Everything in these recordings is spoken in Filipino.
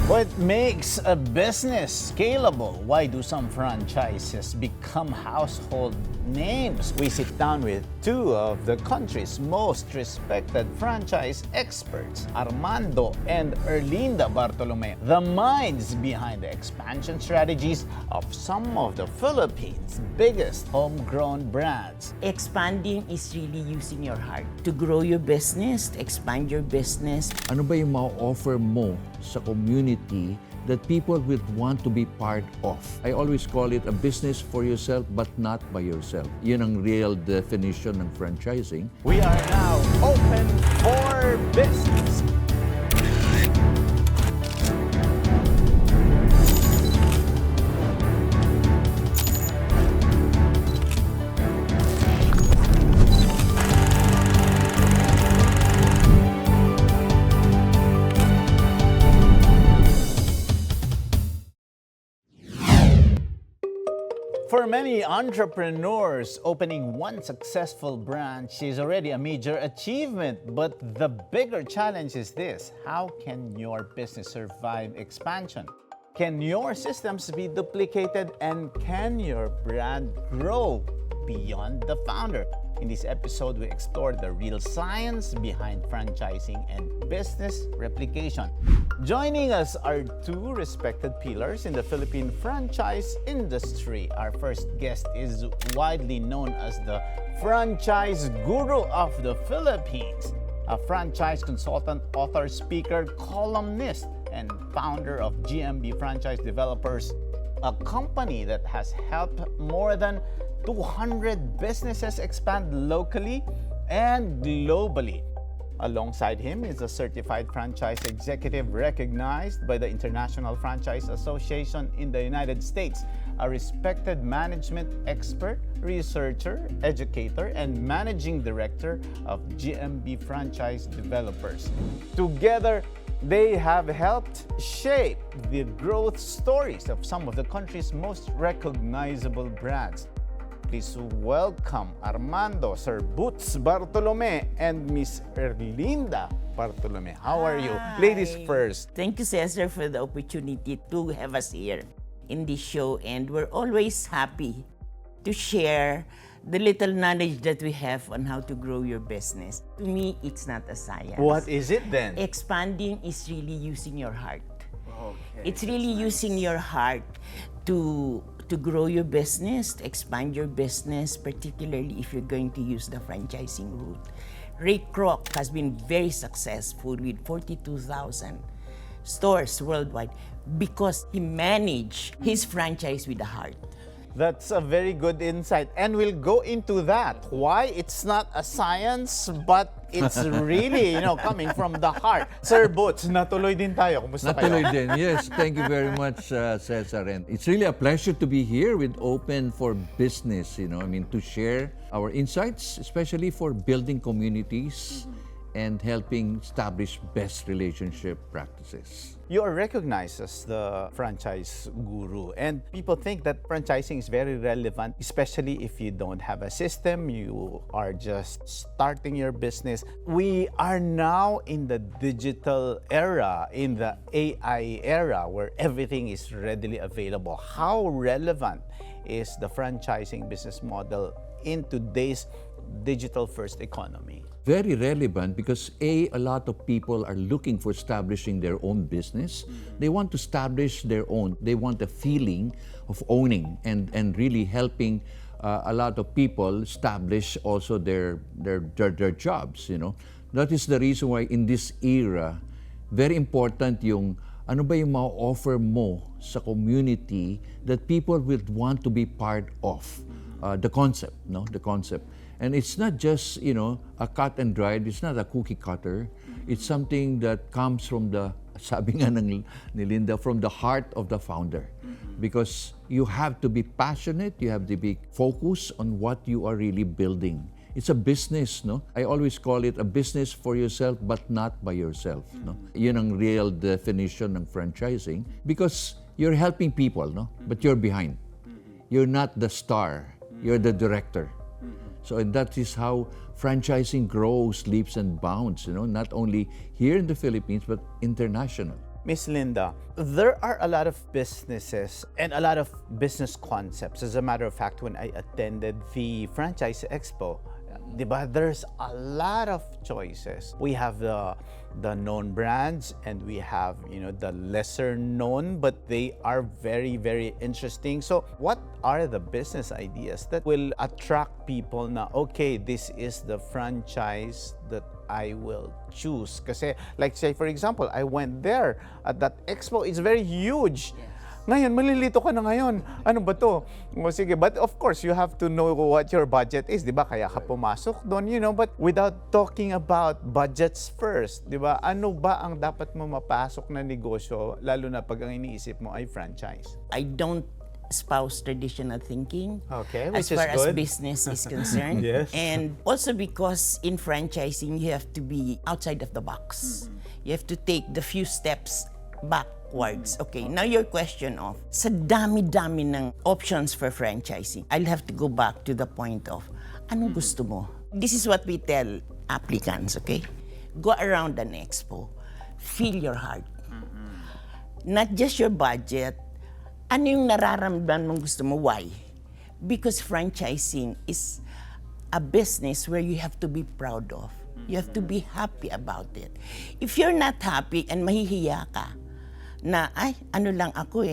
What makes a business scalable? Why do some franchises become household names? We sit down with two of the country's most respected franchise experts, Armando and Erlinda Bartolome, the minds behind the expansion strategies of some of the Philippines' biggest homegrown brands. Expanding is really using your heart to grow your business, to expand your business. Ano ba yung ma-offer mo sa community that people would want to be part of? I always call it a business for yourself but not by yourself. Yun ang real definition ng franchising. We are now open for business. For many entrepreneurs, opening one successful branch is already a major achievement. But the bigger challenge is this: how can your business survive expansion? Can your systems be duplicated, and can your brand grow beyond the founder? In this episode, we explore the real science behind franchising and business replication. Joining us are two respected pillars in the Philippine franchise industry. Our first guest is widely known as the franchise guru of the Philippines, a franchise consultant, author, speaker, columnist, and founder of GMB Franchise Developers, a company that has helped more than 200 businesses expand locally and globally. Alongside him is a certified franchise executive recognized by the International Franchise Association in the United States, a respected management expert, researcher, educator, and managing director of GMB Franchise Developers. Together, they have helped shape the growth stories of some of the country's most recognizable brands. Please welcome Armando, Sir Boots Bartolome, and Miss Erlinda Bartolome. How are you? Ladies first. Thank you, Cesar, for the opportunity to have us here in this show. And we're always happy to share the little knowledge that we have on how to grow your business. To me, it's not a science. What is it then? Expanding is really using your heart. Okay. It's really using your heart to grow your business, to expand your business, particularly if you're going to use the franchising route. Ray Kroc has been very successful with 42,000 stores worldwide because he managed his franchise with a heart. That's a very good insight. And we'll go into that. Why it's not a science, but it's really, coming from the heart. Sir Boots, natuloy din tayo. Kumusta kayo? Natuloy din. Yes, thank you very much, Cesar. And it's really a pleasure to be here with Open for Business, to share our insights, especially for building communities and helping establish best relationship practices. You are recognized as the franchise guru, and people think that franchising is very relevant, especially if you don't have a system, you are just starting your business. We are now in the digital era, in the AI era, where everything is readily available. How relevant is the franchising business model in today's digital-first economy? Very relevant because a lot of people are looking for establishing their own business. They want to establish their own. They want a feeling of owning and really helping a lot of people establish also their jobs. That is the reason why in this era, very important yung ano ba yung ma-offer mo sa community that people would want to be part of. The concept, the concept. And it's not just, a cut and dried, it's not a cookie cutter. It's something that comes from the, sabi nga ni Linda, from the heart of the founder. Because you have to be passionate, you have to be focused on what you are really building. It's a business, no? I always call it a business for yourself but not by yourself, no? Yun ang real definition ng franchising because you're helping people, no? But you're behind. You're not the star, you're the director. So that is how franchising grows leaps and bounds, not only here in the Philippines, but international. Miss Linda, there are a lot of businesses and a lot of business concepts. As a matter of fact, when I attended the Franchise Expo, diba, there's a lot of choices. We have the known brands and we have, the lesser known, but they are very, very interesting. So what are the business ideas that will attract people na, okay, this is the franchise that I will choose? Kasi, like say for example, I went there at that expo, it's very huge. Ngayon, malilito ka na ngayon. Ano ba to? O sige, but of course, you have to know what your budget is, di ba? Kaya ka pumasok doon, but without talking about budgets first, di ba? Ano ba ang dapat mo mapasok na negosyo, lalo na pag ang iniisip mo ay franchise? I don't espouse traditional thinking Okay, as which is far as good. business is concerned. Yes. And also because in franchising, you have to be outside of the box. You have to take the few steps backwards. Okay, now your question of, sa dami-dami ng options for franchising, I'll have to go back to the point of, anong gusto mo? This is what we tell applicants, okay? Go around an expo, feel your heart. Not just your budget, ano yung nararamdaman mong gusto mo? Why? Because franchising is a business where you have to be proud of. You have to be happy about it. If you're not happy and mahihiya ka, na, ay, ano lang ako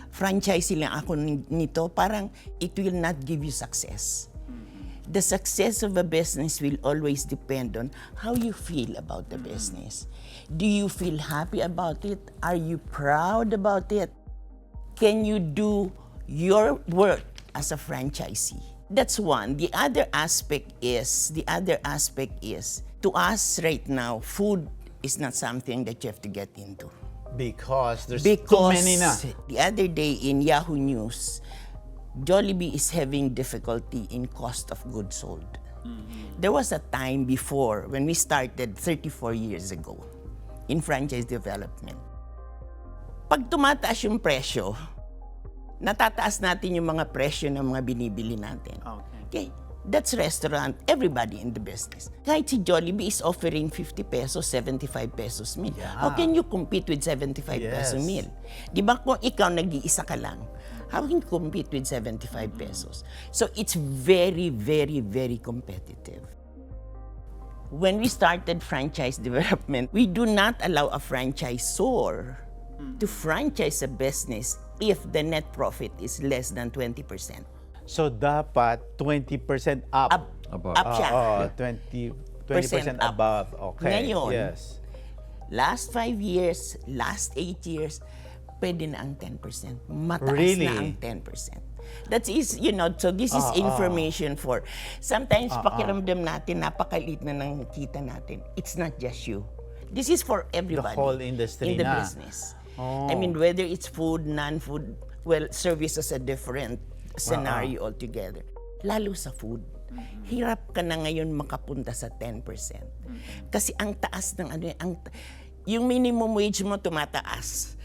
franchising lang ako nito, parang it will not give you success. The success of a business will always depend on how you feel about the business. Do you feel happy about it? Are you proud about it? Can you do your work as a franchisee? That's one. The other aspect is, to us right now, food is not something that you have to get into. Because there's too many na. The other day in Yahoo News, Jollibee is having difficulty in cost of goods sold. There was a time before, when we started 34 years ago, in franchise development. Pag tumataas yung presyo, natataas natin yung mga presyo ng mga binibili natin. Okay. That's restaurant, everybody in the business. Kahit si Jollibee is offering 50 pesos, 75 pesos meal. Yeah. How can you compete with 75 peso meal? Di ba kung ikaw nag-iisa ka lang, how can you compete with 75 pesos? So it's very, very, very competitive. When we started franchise development, we do not allow a franchisor to franchise a business if the net profit is less than 20%. So dapat 20% up. Above. Up siya. 20% above. Okay. Ngayon, yes. Last 5 years, last 8 years, pwede na ang 10%. Mataas Really? na ang 10%. That is, so this is information for, sometimes pakiramdam natin, napakaliit na ng kita natin. It's not just you. This is for everybody. The whole industry in the na. business. I mean, whether it's food, non-food, well, service is a different scenario altogether. Lalo sa food, hirap ka na ngayon makapunta sa 10%. Kasi ang taas ng yung minimum wage mo tumataas.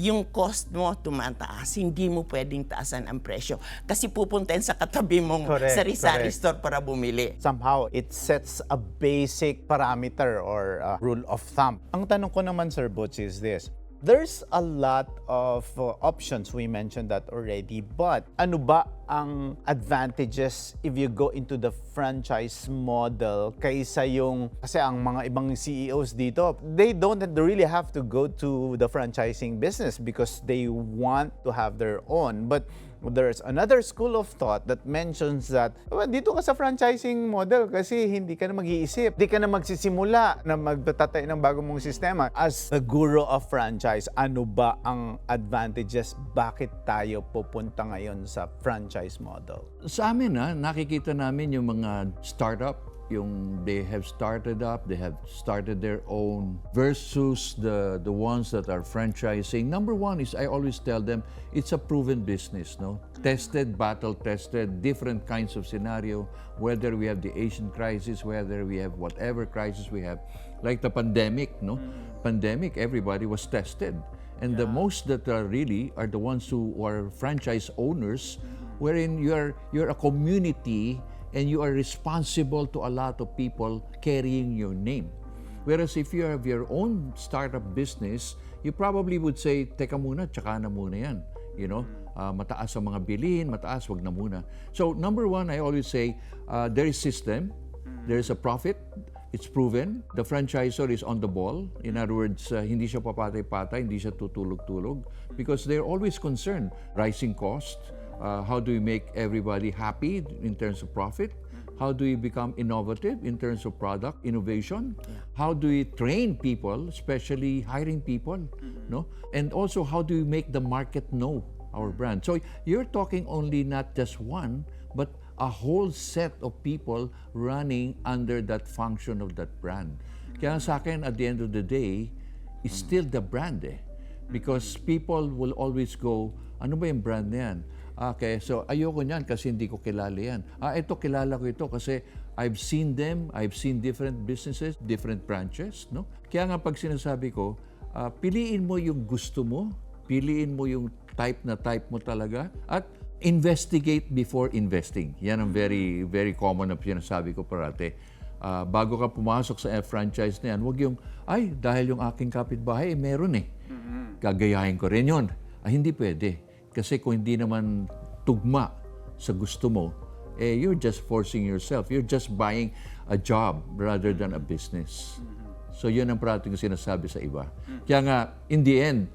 Yung cost mo tumataas. Hindi mo pwedeng taasan ang presyo. Kasi pupuntahin sa katabi mong sari-sari store para bumili. Somehow, it sets a basic parameter or rule of thumb. Ang tanong ko naman, Sir Butch, is this. There's a lot of options, we mentioned that already, but ano ba ang advantages if you go into the franchise model kaysa kasi ang mga ibang CEOs dito, they don't really have to go to the franchising business because they want to have their own. But there's another school of thought that mentions that, dito ka sa franchising model kasi hindi ka na mag-iisip. Hindi ka na magsisimula na magtatay ng bagong mong sistema. As the guru of franchise, ano ba ang advantages? Bakit tayo pupunta ngayon sa franchise model? Sa amin, nakikita namin yung mga startup, they have started up, they have started their own versus the ones that are franchising. Number one is, I always tell them, it's a proven business, no? Tested, battle-tested, different kinds of scenario, whether we have the Asian crisis, whether we have whatever crisis we have. Like the pandemic, no? Pandemic, everybody was tested. And the most that are really are the ones who are franchise owners, wherein you're a community and you are responsible to a lot of people carrying your name. Whereas if you have your own startup business, you probably would say, teka muna, tsaka na muna yan. You know, mataas ang mga bilhin, mataas, wag na muna. So number one, I always say, there is system, there is a profit, it's proven. The franchisor is on the ball. In other words, hindi siya papatay-patay, hindi siya tutulog-tulog because they're always concerned. Rising cost, how do you make everybody happy in terms of profit? How do you become innovative in terms of product innovation? How do you train people, especially hiring people? No? And also, how do you make the market know our brand? So you're talking only not just one, but a whole set of people running under that function of that brand. Kaya sa akin, at the end of the day, it's still the brand Because people will always go, ano ba yung brand na yan? Okay, so ayoko niyan kasi hindi ko kilala yan. Ito, kilala ko ito kasi I've seen them, I've seen different businesses, different branches, no? Kaya nga pag sinasabi ko, piliin mo yung gusto mo, piliin mo yung type mo talaga, at investigate before investing. Yan ang very, very common na sinasabi ko parate. Bago ka pumasok sa franchise na yan, huwag yung, ay, dahil yung aking kapitbahay, meron gagayahin ko rin yun. Hindi pwede. Kasi kung hindi naman tugma sa gusto mo, you're just forcing yourself. You're just buying a job rather than a business. So yun ang parating sinasabi sa iba. Kaya nga, in the end,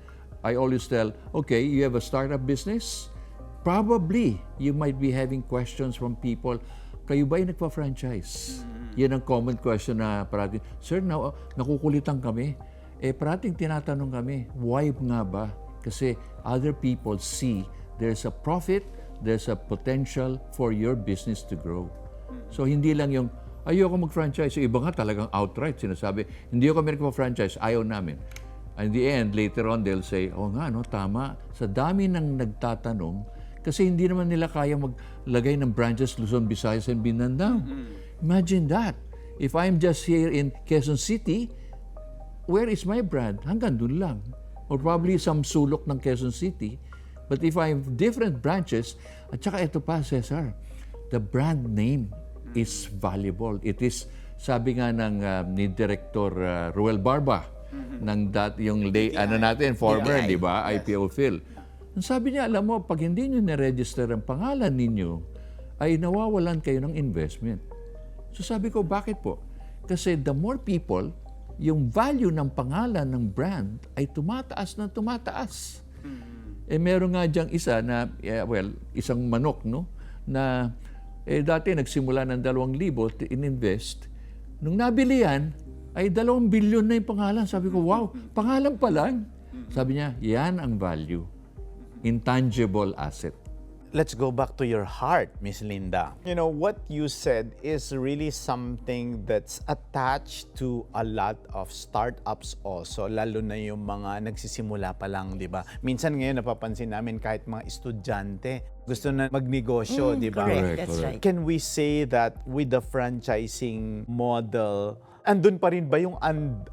I always tell, okay, you have a startup business, probably you might be having questions from people, kayo ba ay nagpa-franchise? Yan ang common question na parating, sir, nakukulitan kami. Parating tinatanong kami, why nga ba? Kasi other people see there's a profit, there's a potential for your business to grow. So hindi lang yung, ayoko mag-franchise. So iba nga talagang outright sinasabi, hindi ako mag-franchise, ayaw namin. And in the end, later on, they'll say, oh nga, no, tama. Sa dami ng nagtatanong, kasi hindi naman nila kaya maglagay ng branches Luzon, Visayas, and Mindanao. Imagine that. If I'm just here in Quezon City, where is my brand? Hanggang dun lang. Or probably some sulok ng Quezon City. But if I have different branches, at saka ito pa, Cesar, the brand name is valuable. It is, sabi nga ng ni Director Ruel Barba, ng yung former, di ba, IPO Phil. Sabi niya, alam mo, pag hindi nyo na-register ang pangalan ninyo, ay nawawalan kayo ng investment. So sabi ko, bakit po? Kasi the more people, yung value ng pangalan ng brand ay tumataas na tumataas. Meron nga diyang isa na, isang manok, no? Na dati nagsimula ng 2,000 to invest. Nung nabili yan, ay 2 billion na yung pangalan. Sabi ko, wow, pangalan pa lang. Sabi niya, yan ang value. Intangible asset. Let's go back to your heart, Miss Linda. You know, what you said is really something that's attached to a lot of startups also, lalo na yung mga nagsisimula pa lang, di ba? Minsan ngayon napapansin namin kahit mga estudyante, gusto na magnegosyo, di ba? Correct, that's right. Can we say that with the franchising model, andun pa rin ba yung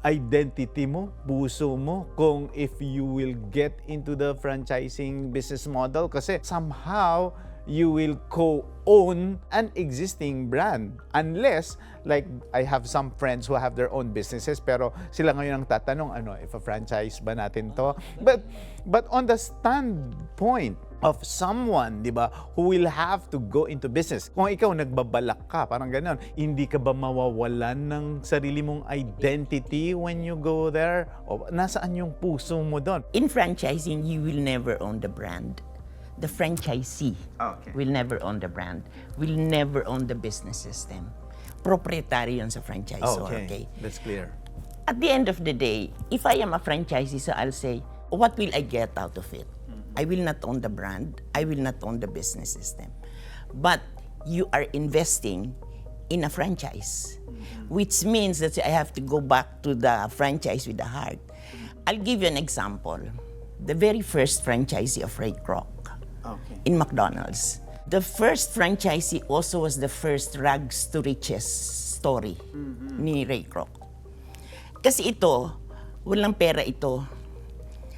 identity mo, puso mo, kung if you will get into the franchising business model? Kasi somehow, you will co-own an existing brand. Unless, like, I have some friends who have their own businesses, pero sila ngayon ang tatanong, if a franchise ba natin to? But on the standpoint of someone, di ba, who will have to go into business. Kung ikaw nagbabalak ka, parang gano'n, hindi ka ba mawawalan ng sarili mong identity when you go there? O nasaan yung puso mo doon? In franchising, you will never own the brand. The franchisee will never own the brand, will never own the business system. Proprietary yun sa franchisor, okay? That's clear. At the end of the day, if I am a franchisee, so I'll say, what will I get out of it? I will not own the brand. I will not own the business system. But you are investing in a franchise, which means that I have to go back to the franchise with the heart. I'll give you an example. The very first franchisee of Ray Kroc in McDonald's. The first franchisee also was the first rags to riches story ni Ray Kroc. Kasi ito, walang pera ito.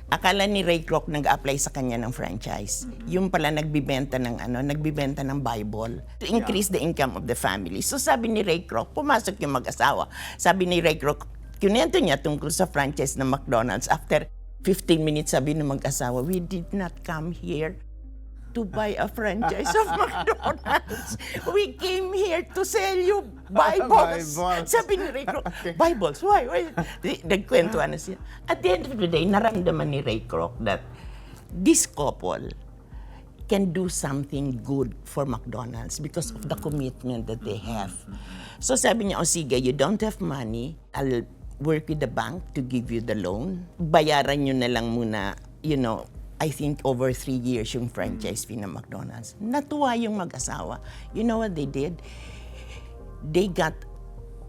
Akala ni Ray Kroc nag-apply sa kanya ng franchise. Yung pala nagbibenta ng Bible to increase the income of the family. So sabi ni Ray Kroc, pumasok yung mag-asawa. Sabi ni Ray Kroc, Kinento niya tungkol sa franchise ng McDonald's. After 15 minutes, sabi ng mag-asawa, we did not come here to buy a franchise of McDonald's. We came here to sell you Bibles. Bibles. Sabi ni Ray Kroc, Bibles, why? Nagkwentuhan na siya. At the end of the day, naramdaman ni Ray Kroc that this couple can do something good for McDonald's because of the commitment that they have. So sabi niya, sige, you don't have money, I'll work with the bank to give you the loan. Bayaran nyo na lang muna, I think over 3 years yung franchise fee ng McDonald's. Natuwa yung mag-asawa. You know what they did? They got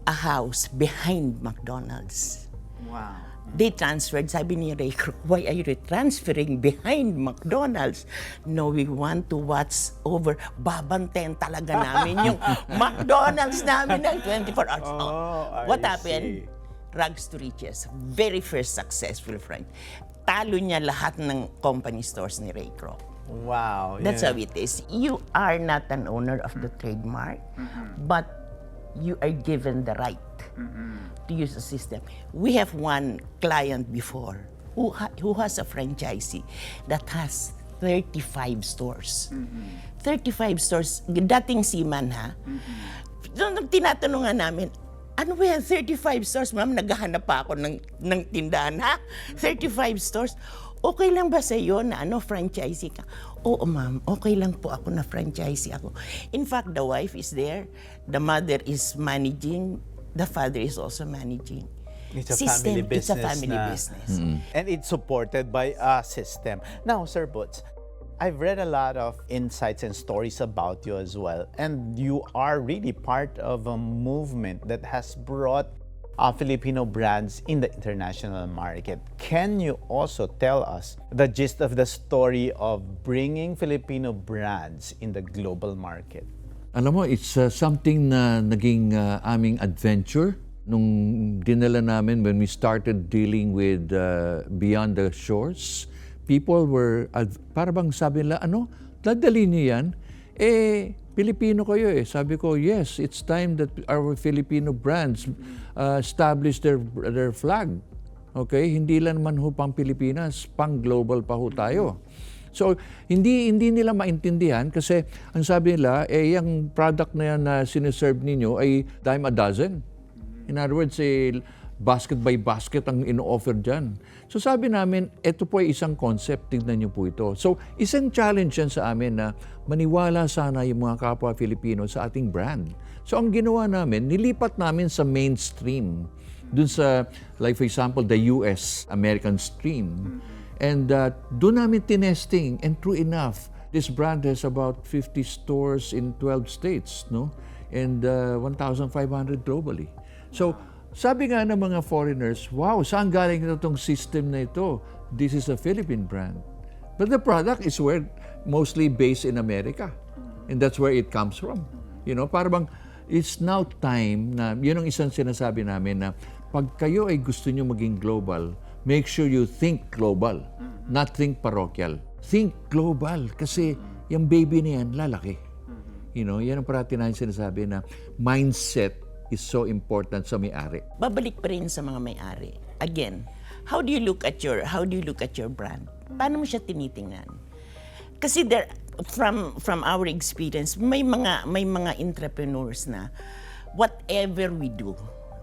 a house behind McDonald's. Wow. They transferred, sabi ni Ray Kroc, why are you transferring behind McDonald's? No, we want to watch over. Babantayan talaga namin yung McDonald's namin ng 24 hours. What happened? Rags to riches. Very first successful franchise. Talo niya lahat ng company stores ni Ray Kroc. Wow. That's how it is. You are not an owner of the trademark, but you are given the right to use the system. We have one client before who has a franchisee that has 35 stores. 35 stores. Dating seaman, ha? So, nung tinatanungan namin, ano ba yan, 35 stores? Ma'am, naghahanap pa ako ng tindahan, ha? 35 stores? Okay lang ba sa iyo na franchisee ka? Oo, ma'am, okay lang po ako na franchisee ako. In fact, the wife is there, the mother is managing, the father is also managing. It's a family business. It's a family business. And it's supported by a system. Now, Sir Butz, I've read a lot of insights and stories about you as well. And you are really part of a movement that has brought Filipino brands in the international market. Can you also tell us the gist of the story of bringing Filipino brands in the global market? Alam mo, it's something na naging aming adventure nung dinala namin when we started dealing with Beyond the Shores. People were, para bang sabi nila, dadali niyo yan? Pilipino kayo eh. Sabi ko, yes, it's time that our Filipino brands establish their flag. Okay? Hindi lang naman ho pang Pilipinas, pang global pa ho tayo. So, hindi nila maintindihan kasi ang sabi nila, yung product na yan na siniserve ninyo ay dime a dozen. In other words, basket by basket ang ino-offer dyan. So sabi namin, ito po ay isang concept, tignan niyo po ito. So isang challenge yan sa amin na maniwala sana yung mga kapwa Filipino sa ating brand. So ang ginawa namin, nilipat namin sa mainstream. Dun sa, like for example, the US, American stream. And doon namin tinesting, and true enough, this brand has about 50 stores in 12 states, no? And 1,500 globally. So, sabi nga ng mga foreigners, wow, saan galing itong system na ito? This is a Philippine brand. But the product is mostly based in America. And that's where it comes from. Para bang, it's now time na, yun ang isang sinasabi namin na, pag kayo ay gusto nyo maging global, make sure you think global, not think parochial. Think global kasi yung baby na yan, lalaki. Yan ang parati namin sinasabi na mindset is so important sa may-ari. Babalik pa rin sa mga may-ari. Again, how do you look at your brand? Paano mo siya tinitingnan? Kasi from our experience, may mga entrepreneurs na whatever we do,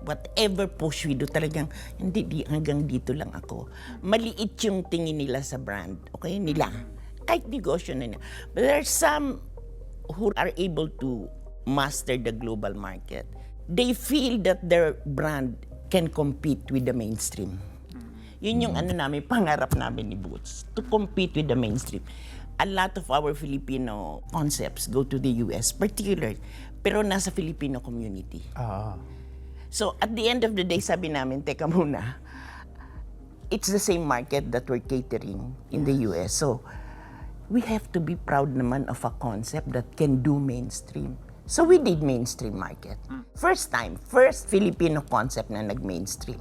whatever push we do, talagang hindi hanggang dito lang ako. Maliit yung tingin nila sa brand, okay? Nila. Kahit negosyo na nila. But there are some who are able to master the global market. They feel that their brand can compete with the mainstream. Yun yung namin, pangarap namin ni Boots, to compete with the mainstream. A lot of our Filipino concepts go to the US, particularly, pero nasa Filipino community. So at the end of the day, sabi namin, teka muna, it's the same market that we're catering in the US. So we have to be proud naman of a concept that can do mainstream. So we did mainstream market. First Filipino concept na nag-mainstream.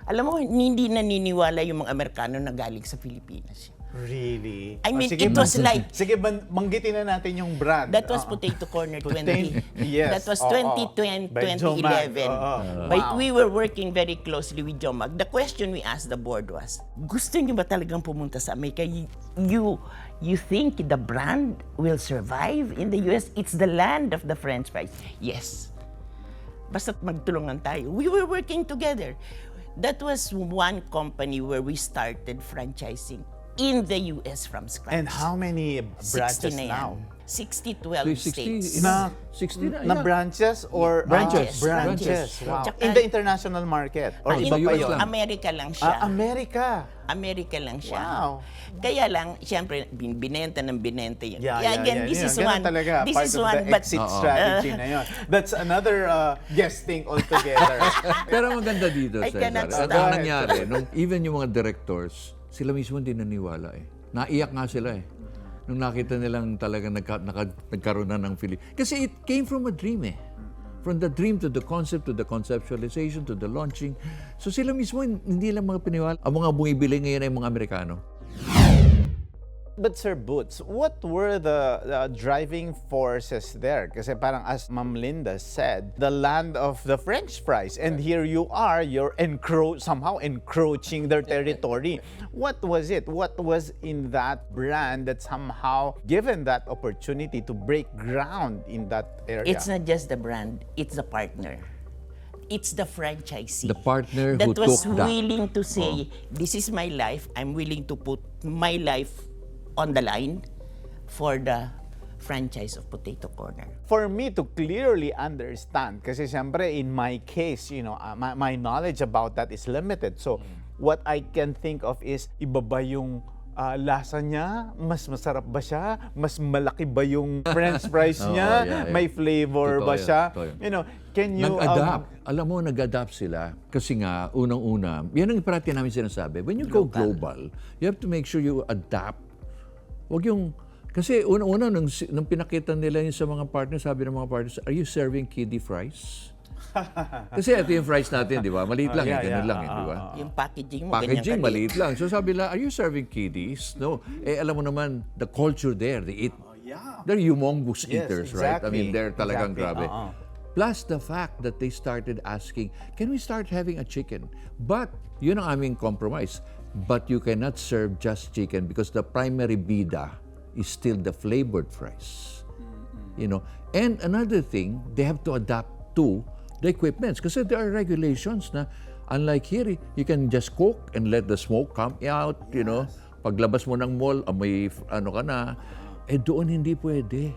Alam mo, hindi naniniwala yung mga Amerikano na galing sa Pilipinas. Really? I mean, sige, it was like- Sige, banggitin na natin yung brand. That was Potato Corner 20. Yes. That was Oo. 2010, By Joe Mag. 2011. Oo. But Wow. we were working very closely with Joe Mag. The question we asked the board was, gusto niyo ba talagang pumunta sa Amerika? You think the brand will survive in the US? It's the land of the French fries. Yes. Basta't magtulungan tayo. We were working together. That was one company where we started franchising in the US from scratch. And how many 60 branches na yan. now? 60, 12 states. Na- 60 na, Na yeah. branches or Branches. branches. Wow. Tsaka- In the international market or in iba the pa US yun? lang. Amerika lang siya. America. Amerika lang siya. Wow. Kaya lang, siyempre, binenta ng binenta yun. Again, this is Ganun one. talaga, This part is of one, the but exit strategy na yun. That's another guesting altogether. Pero maganda dito, I Cesar. cannot At stop. ang nangyari, even yung mga directors, sila mismo hindi naniwala eh. Naiyak nga sila eh. Nung nakita nilang talagang nagkaroon na ng feeling. Kasi it came from a dream eh. From the dream to the concept, to the conceptualization, to the launching. So sila mismo, hindi lang mga piniwala. Ang mga bumibili ngayon ay mga Amerikano. But Sir Boots, what were the driving forces there? Kasi parang as Ma'am Linda said, the land of the French fries. And here you are, you're somehow encroaching their territory. What was it? What was in that brand that somehow given that opportunity to break ground in that area? it's not just the brand, it's the partner. It's the franchisee. The partner that who was took that. willing to say, this is my life, I'm willing to put my life on the line for the franchise of Potato Corner. For me to clearly understand, kasi siyempre in my case, my knowledge about that is limited. So, what I can think of is, iba ba yung lasa niya? Mas masarap ba siya? Mas malaki ba yung french fries niya? yeah. May flavor Totoo ba yan, siya? totoo yan. Can you... Nag-adapt. Alam mo, nag-adapt sila. Kasi nga, unang-una, yan ang parati namin sinasabi. When you go global, you have to make sure you adapt. Huwag yung... Kasi unang-una, nung pinakita nila yun sa mga partners, sabi ng mga partners, are you serving kiddie fries? Kasi ito yung fries natin, di ba? Maliit lang, ganun lang, di ba? Yung packaging mo, Packaging, ganyan kaliit. maliit lang. So sabi nila, are you serving kiddies? No. Alam mo naman, the culture there, they eat. They're humongous Yes, eaters, right? I mean, exactly. they're talagang Exactly. grabe. Plus the fact that they started asking, can we start having a chicken? But, yun ang aming compromise. But you cannot serve just chicken because the primary bida is still the flavored fries. And another thing, they have to adapt to the equipments kasi there are regulations na unlike here, you can just cook and let the smoke come out, Paglabas mo ng mall, may ka na. Doon hindi pwede.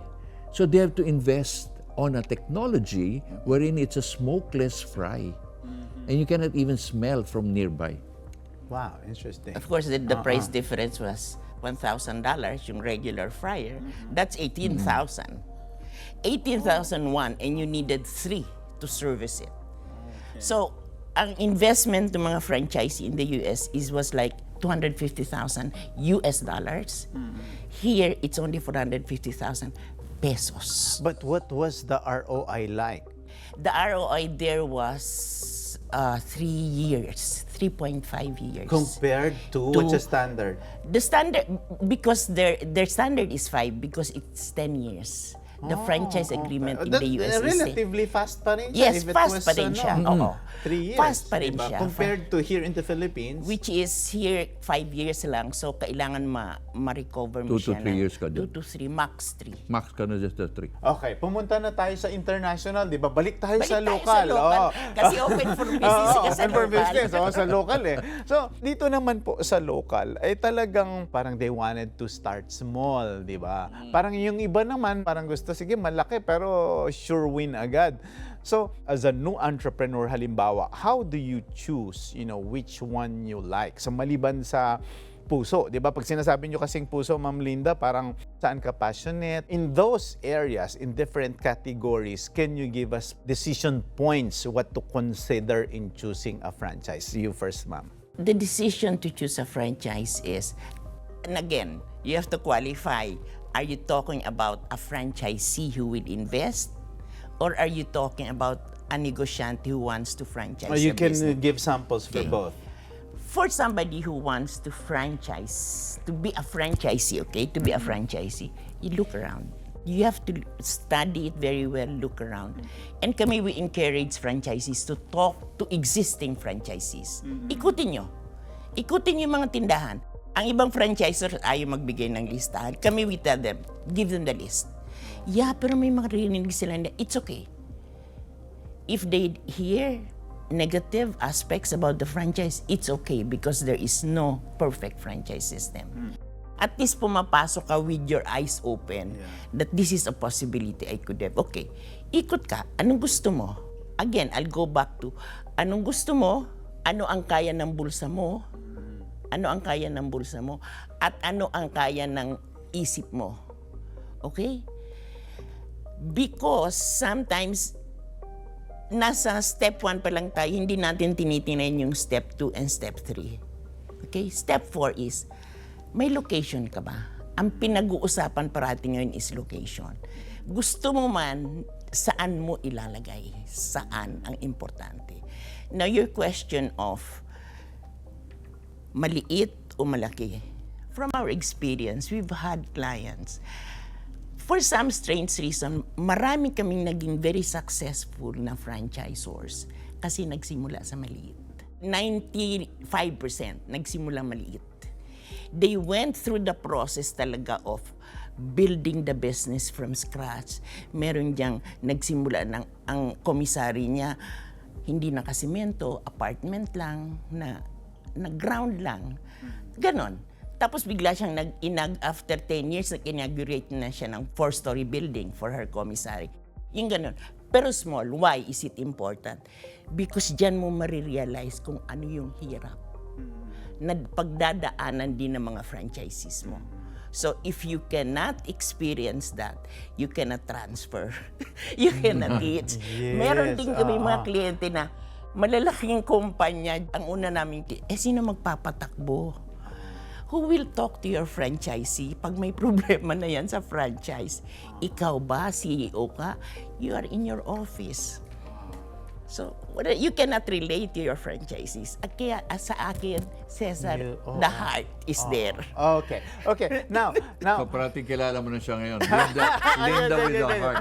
So they have to invest on a technology wherein it's a smokeless fry. And you cannot even smell from nearby. Wow, interesting. Of course, the price difference was $1,000, yung regular fryer. That's $18,000. $18,001 and you needed 3 to service it. So, ang investment ng mga franchisee in the US was like $250,000 US dollars. Here, it's only $450,000 pesos. But what was the ROI like? The ROI there was 3 years, 3.5 years. Compared to what's the standard? The standard, because their standard is 5 because it's 10 years. The franchise agreement in the US is relatively fast pa rin siya. Yes, if it fast was, pa rin siya. Oo. 3 years. Fast pa rin diba? siya. Compared to here in the Philippines. Which is here 5 years lang. So, kailangan ma-recover mo 2 to siya 3 years ka 2 dyan. to 3, max 3. Max ka na just the 3. Okay, pumunta na tayo sa international, di ba? Balik tayo Balik sa tayo local. sa local. Kasi open for business ka sa open for local. business, sa local eh. So, dito naman po sa local, ay talagang parang they wanted to start small, di ba? Parang yung iba naman, parang gusto, sige, malaki, pero sure win agad. So, as a new entrepreneur, halimbawa, how do you choose, which one you like? So, maliban sa puso, di ba? Pag sinasabi nyo kasing puso, Ma'am Linda, parang saan ka passionate? In those areas, in different categories, can you give us decision points, what to consider in choosing a franchise? You first, Ma'am. The decision to choose a franchise is, and again, you have to qualify. Are you talking about a franchisee who will invest? Or are you talking about a negotiant who wants to franchise You a can business? give samples for both. For somebody who wants to franchise, to be a franchisee, okay? To be a franchisee, you look around. You have to study it very well, look around. And kami, we encourage franchisees to talk to existing franchisees. Ikutin nyo. Ikutin yung mga tindahan. Ang ibang franchisor ayaw magbigay ng listahan. Kami, we tell them, give them the list. Yeah, pero may mga rinig sila na, it's okay. If they hear negative aspects about the franchise, it's okay because there is no perfect franchise system. At least pumapasok ka with your eyes open that this is a possibility I could have. Okay, ikot ka. Anong gusto mo? Again, I'll go back to, anong gusto mo? Ano ang kaya ng bulsa mo? Ano ang kaya ng bulsa mo? At ano ang kaya ng isip mo? Okay? Because sometimes, nasa step 1 pa lang tayo, hindi natin tinitingnan yung step 2 and step 3. Okay? Step 4 is, may location ka ba? Ang pinag-uusapan parati ngayon is location. Gusto mo man, saan mo ilalagay? Saan ang importante? Now, your question of maliit o malaki. From our experience, we've had clients. For some strange reason, marami kaming naging very successful na franchisors kasi nagsimula sa maliit. 95% nagsimula maliit. They went through the process talaga of building the business from scratch. Meron diyang nagsimula ng ang komisary niya, hindi na kasimento, apartment lang, na ground lang. Ganon. Tapos bigla siyang nag-inag after 10 years, nag-inaugurate na siya ng 4-story building for her commissary. Yung ganon. Pero small, why is it important? Because dyan mo marirealize kung ano yung hirap na pagdadaanan din ng mga franchisees mo. So if you cannot experience that, you cannot transfer. You cannot teach. Yes, Meron din kami mga kliyente na malalaking kumpanya. Ang una namin, sino magpapatakbo? Who will talk to your franchisee pag may problema na yan sa franchise? Ikaw ba, CEO ka? You are in your office. So, you cannot relate to your franchisees. Kaya sa akin, Cesar, the heart is there. Okay. Now. So, parating kilala mo na siya ngayon. Linda with the heart.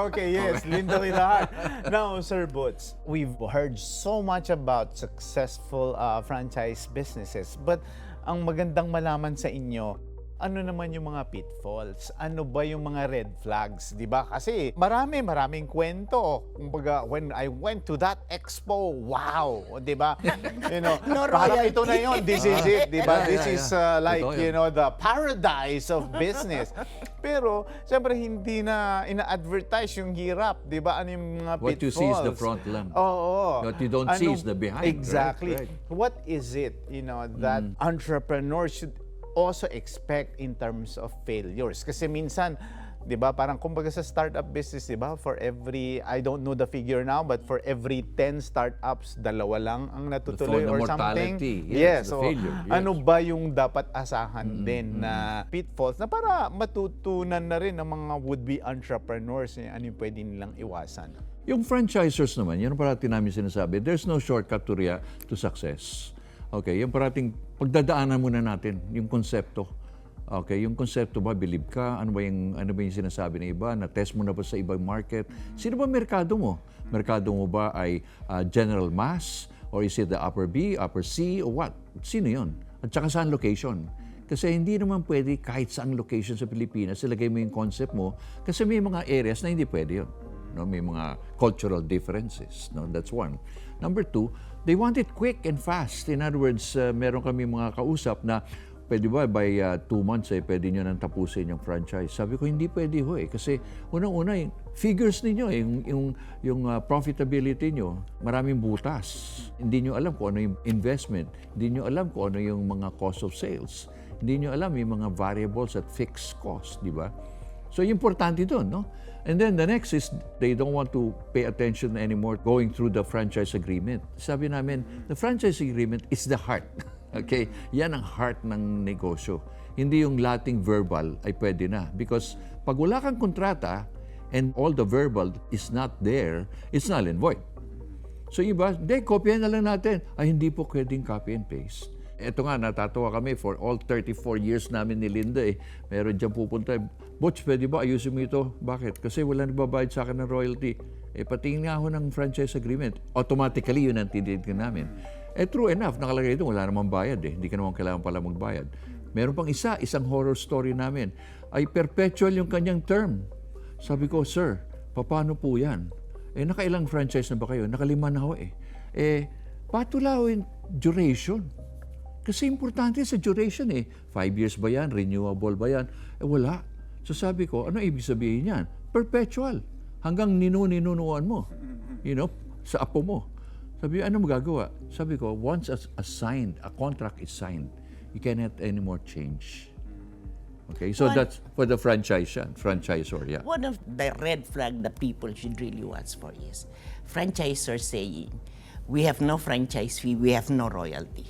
Okay, yes, Linda with the heart. Now, Sir Boots, we've heard so much about successful franchise businesses, but ang magandang malaman sa inyo, ano naman yung mga pitfalls? Ano ba yung mga red flags? Di ba? Kasi maraming kwento. Kumbaga, when I went to that expo, wow! Di ba? You know, parang ito na yun. This is it. Di ba? This is like, you know, the paradise of business. Pero, siyempre, hindi na ina-advertise yung hirap. Di ba? Ano yung mga pitfalls? What you see is the front lang. Oo. What you don't see is the behind. Exactly. Right? What is it, you know, that entrepreneurs should also expect in terms of failures? Kasi minsan, di ba, parang kumbaga sa startup business, di ba, for every, I don't know the figure now, but for every 10 startups, 2 lang ang natutuloy or something. Yes, so failure. Yes. ano ba yung dapat asahan din na pitfalls na para matutunan na rin ng mga would-be entrepreneurs, ano yung pwede nilang iwasan? Yung franchisors naman, yun ang parati namin sinasabi, there's no shortcut to success. Okay, yung parating pagdadaanan muna natin, yung konsepto. Okay, yung konsepto ba, believe ka? Ano ba yung sinasabi ng iba? Na-test mo na ba sa ibang market? Sino ba merkado mo? Merkado mo ba ay general mass? Or is it the upper B, upper C, or what? Sino yun? At saka saan location? Kasi hindi naman pwede kahit saang location sa Pilipinas, ilagay mo yung concept mo, kasi may mga areas na hindi pwede yun. No, may mga cultural differences. No, that's one. Number 2, they want it quick and fast. In other words, meron kami mga kausap na pwede ba by 2 months pwede nyo nang tapusin yung franchise. Sabi ko, hindi pwede ho kasi unang-una yung figures ninyo, yung profitability nyo, maraming butas. Hindi nyo alam kung ano yung investment. Hindi nyo alam kung ano yung mga cost of sales. Hindi nyo alam yung mga variables at fixed cost, di ba? So, importante doon, no? And then the next is they don't want to pay attention anymore going through the franchise agreement. Sabi namin, the franchise agreement is the heart. Okay? Yan ang heart ng negosyo. Hindi yung lating verbal ay pwede na. Because pag wala kang kontrata and all the verbal is not there, it's null and void. So iba, kopyahin na lang natin. Ay, hindi po pwedeng copy and paste. Ito nga, natatawa kami for all 34 years namin ni Linda eh. Meron dyan pupunta, Butch, pwede ba ayusin mo ito? Bakit? Kasi wala nagbabayad sa akin ng royalty. Patingin nga ako ng franchise agreement. Automatically, yun ang tinitignan namin. True enough, nakalagay doon, wala namang bayad eh. Hindi ka naman kailangan pala magbayad. Meron pang isang horror story namin. Ay perpetual yung kanyang term. Sabi ko, sir, paano po yan? Nakailang franchise na ba kayo? Nakalima na ako eh. Patulawin duration. Kasi importante sa duration eh. 5 years ba yan? Renewable ba yan? Wala. So sabi ko, ano ibig sabihin yan? Perpetual. Hanggang ninunuan mo. Sa apo mo. Sabi, ano magagawa? Sabi ko, once a contract is signed, you cannot anymore change. Okay, so that's for the franchisor, yeah. One of the red flag that people should really watch for is franchisors saying, we have no franchise fee, we have no royalty.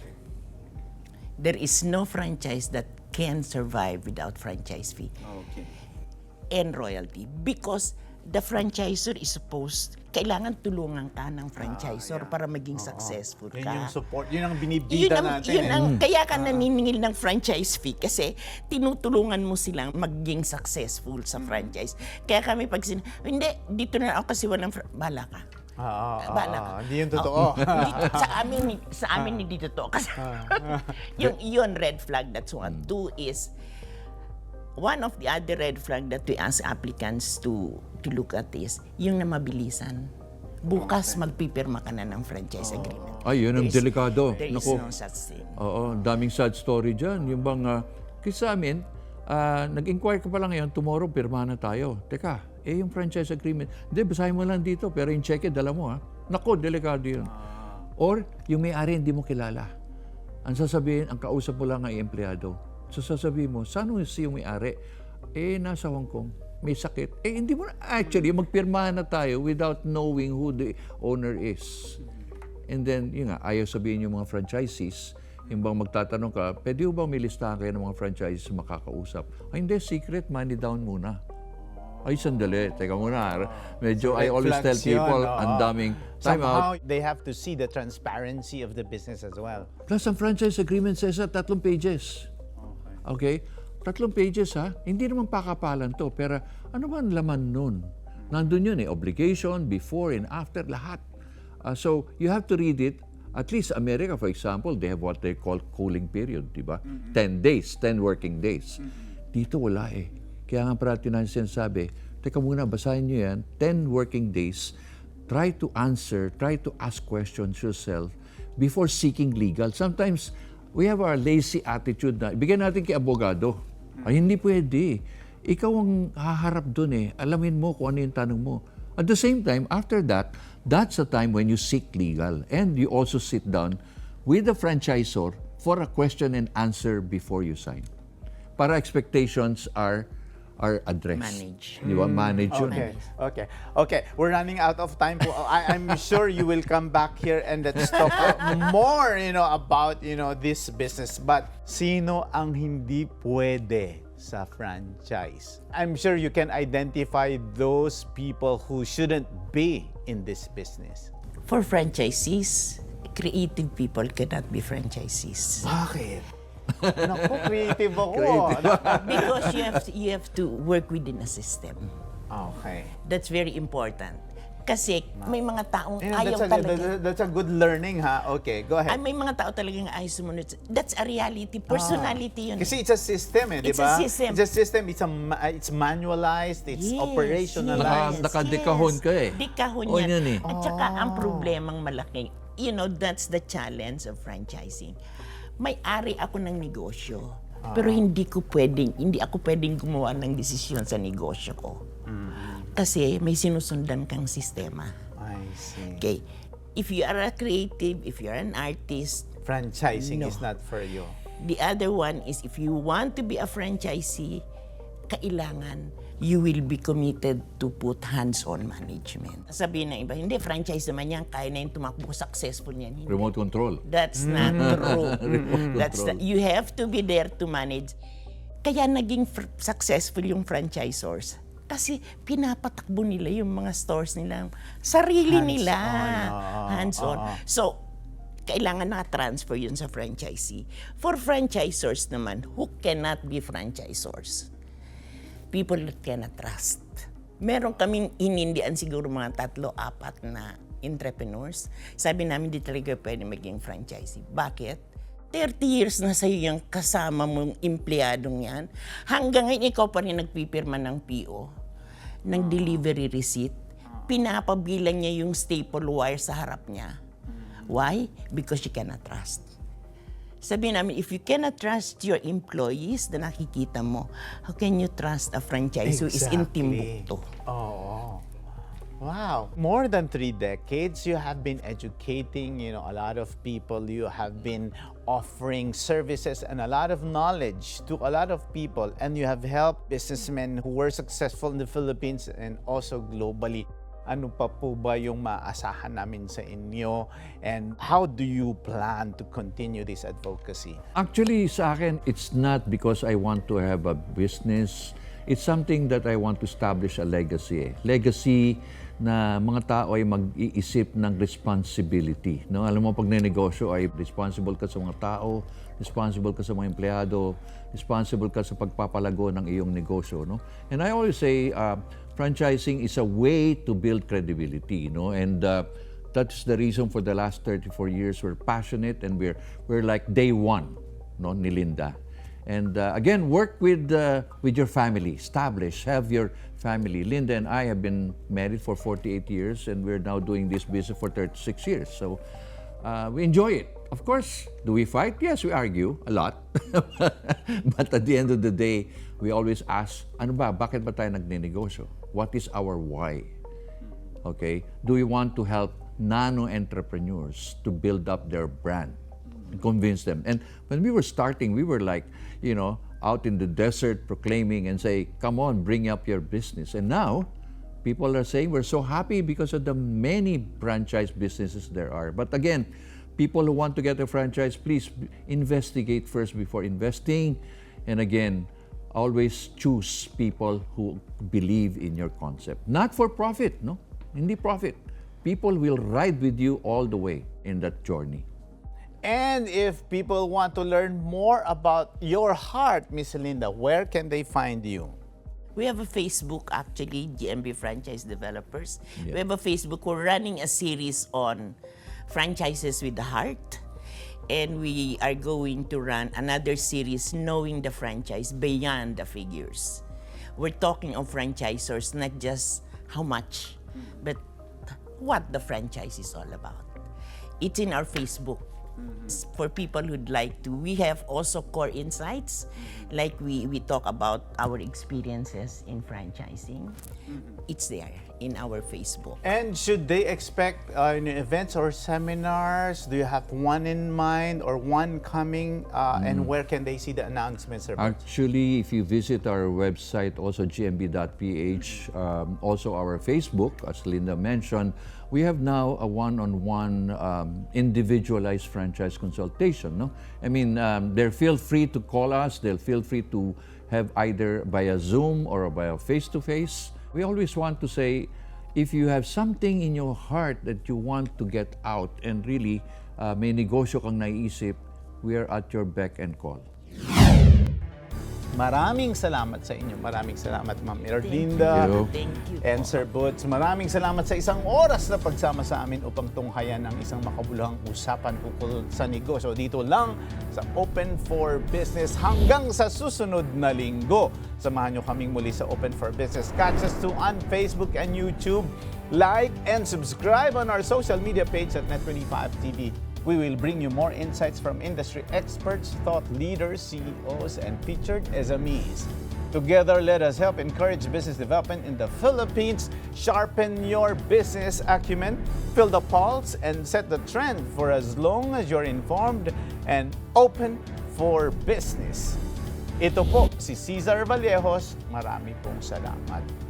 There is no franchise that can survive without franchise fee and royalty because the franchisor is supposed, kailangan tulungan ka ng franchisor para maging successful ka. Yun yung support, yun ang binibida natin. Kaya ka naniningil ng franchise fee kasi tinutulungan mo silang maging successful sa franchise. Kaya kami pag hindi, dito na ako kasi walang, bala ka. Hindi yun totoo. Sa amin hindi totoo. Kasi yun red flag, that's one. Two is, one of the other red flag that we ask applicants to look at is yung na mabilisan. Bukas magpipirma ka na ng franchise agreement. Ay, yun ang delikado. There is no such thing. Oo, daming sad story dyan. Yung bang, kasi sa amin, nag-inquire ka pa lang ngayon, tomorrow pirma na tayo. Teka, yung franchise agreement, hindi, basahin mo lang dito, pero yung cheque, dala mo ha. Nako, delikado yun. Or, yung may-ari hindi mo kilala. Ang sasabihin, ang kausap mo lang ay empleyado. So sasabihin mo, saan yung may-ari? Nasa Hong Kong. May sakit. Hindi mo na, actually, magpirmahan na tayo without knowing who the owner is. And then, yun nga, ayaw sabihin yung mga franchisees, yung bang magtatanong ka, pwede ba may listahan kayo ng mga franchisees makakausap? Hindi, secret, money down muna. Ay, sandali. Teka muna. Medyo, I always tell people, ang daming time Somehow, out. they have to see the transparency of the business as well. Plus, ang franchise agreement says 3 pages. Okay? 3 pages ha? Hindi naman pakapalan to, pero ano ba ang laman nun? Nandun yun obligation, before and after, lahat. So, you have to read it. At least America, for example, they have what they call cooling period, di ba? 10 days, 10 working days. Dito wala eh. Kaya nga parati na sinasabi, teka muna, basahin nyo yan, 10 working days, try to ask questions yourself before seeking legal. Sometimes, we have our lazy attitude na, bigyan natin kay abogado. Ay, hindi pwede. Ikaw ang haharap dun eh. Alamin mo kung ano yung tanong mo. At the same time, after that, that's the time when you seek legal. And you also sit down with the franchisor for a question and answer before you sign. Para expectations are addressed. Manage. Di ba? Manage yun. Okay. We're running out of time. I'm sure you will come back here and let's talk more, about, this business. But sino ang hindi pwede sa franchise? I'm sure you can identify those people who shouldn't be in this business. For franchisees, creative people cannot be franchisees. Bakit? Naku, creative ako. Because you have to work within a system. Okay. That's very important. Kasi may mga taong ayaw talaga. That's a good learning, ha? Okay, go ahead. May mga tao talagang ayaw sumunod. That's a reality. Personality yun. Kasi it's a system, di It's ba? a system. It's a system. It's manualized. It's Yes, operationalized. Nakadekahon ka eh. Dekahon O, yan. yan eh. At saka ang problemang malaki, that's the challenge of franchising. May-ari ako ng negosyo. Pero hindi ako pwedeng gumawa ng desisyon sa negosyo ko. Kasi may sinusundan kang sistema. I see. Okay. If you are a creative, if you are an artist, Franchising No. is not for you. the other one is if you want to be a franchisee, kailangan you will be committed to put hands-on management. Sabihin ng iba, hindi, franchise naman yan, kaya na yung tumakbo, successful yan. Hindi. Remote control. That's not true. You have to be there to manage. Kaya naging successful yung franchisors. Kasi pinapatakbo nila yung mga stores nila. Sarili nila. Hands-on. So, kailangan naka-transfer yun sa franchisee. For franchisors naman, who cannot be franchisors? People that cannot trust. Meron kaming inindian siguro mga 3-4 na entrepreneurs. Sabi namin, di talaga pwede maging franchisee. Bakit? 30 years na sa'yo yung kasama mong empleyadong yan. Hanggang ngayon, ikaw pa rin nagpipirma ng PO, ng delivery receipt. Pinapabilang niya yung staple wire sa harap niya. Why? Because you cannot trust. Sabi namin, if you cannot trust your employees na nakikita mo, how can you trust a franchise who is in Timbuktu? Oh. Wow. More than 3 decades, you have been educating, a lot of people. You have been offering services and a lot of knowledge to a lot of people. And you have helped businessmen who were successful in the Philippines and also globally. Ano pa po ba yung maasahan namin sa inyo? And how do you plan to continue this advocacy? Actually, sa akin, it's not because I want to have a business. It's something that I want to establish a legacy. Legacy na mga tao ay mag-iisip ng responsibility. No? Alam mo, pag ninegosyo ay responsible ka sa mga tao, responsible ka sa mga empleyado, responsible ka sa pagpapalago ng iyong negosyo. No? And I always say, franchising is a way to build credibility. No? And that's the reason for the last 34 years we're passionate and we're like day one, no, ni Linda. And again, work with your family, establish, have your family. Linda and I have been married for 48 years and we're now doing this business for 36 years. So we enjoy it. Of course, do we fight? Yes, we argue a lot. But at the end of the day, we always ask, ano ba, bakit ba tayo nagninegosyo? What is our why? Okay? Do we want to help nano-entrepreneurs to build up their brand? Convince them. And when we were starting, we were like, out in the desert proclaiming and say, come on, bring up your business. And now, people are saying we're so happy because of the many franchise businesses there are. But again, people who want to get a franchise, please investigate first before investing. And again, always choose people who believe in your concept. Not for profit, no? Hindi profit. People will ride with you all the way in that journey. And if people want to learn more about your heart, Miss Linda, where can they find you? We have a Facebook, actually, GMB Franchise Developers. Yeah. We have a Facebook. We're running a series on franchises with the heart. And we are going to run another series, Knowing the Franchise Beyond the Figures. We're talking of franchisors, not just how much, but what the franchise is all about. It's in our Facebook. For people who'd like to. We have also core insights, like we talk about our experiences in franchising. It's there in our Facebook. And should they expect events or seminars? Do you have one in mind or one coming? And where can they see the announcements? Actually, if you visit our website, also gmb.ph, also our Facebook, as Linda mentioned, we have now a one-on-one individualized franchise consultation. No? I mean, they'll feel free to call us. They'll feel free to have either via Zoom or via face-to-face. We always want to say, if you have something in your heart that you want to get out and really may negosyo kang naiisip, we are at your beck and call. Maraming salamat sa inyo. Maraming salamat, Ma'am Erlinda. Thank you. And Sir Boots, maraming salamat sa isang oras na pagsama sa amin upang tunghayan ng isang makabuluhang usapan ukol sa negosyo. Dito lang sa Open for Business hanggang sa susunod na linggo. Samahan nyo kaming muli sa Open for Business. Catch us too on Facebook and YouTube. Like and subscribe on our social media page at Net25 TV. We will bring you more insights from industry experts, thought leaders, CEOs, and featured SMEs. Together, let us help encourage business development in the Philippines, sharpen your business acumen, feel the pulse, and set the trend for as long as you're informed and open for business. Ito po si Cesar Vallejos. Marami pong salamat.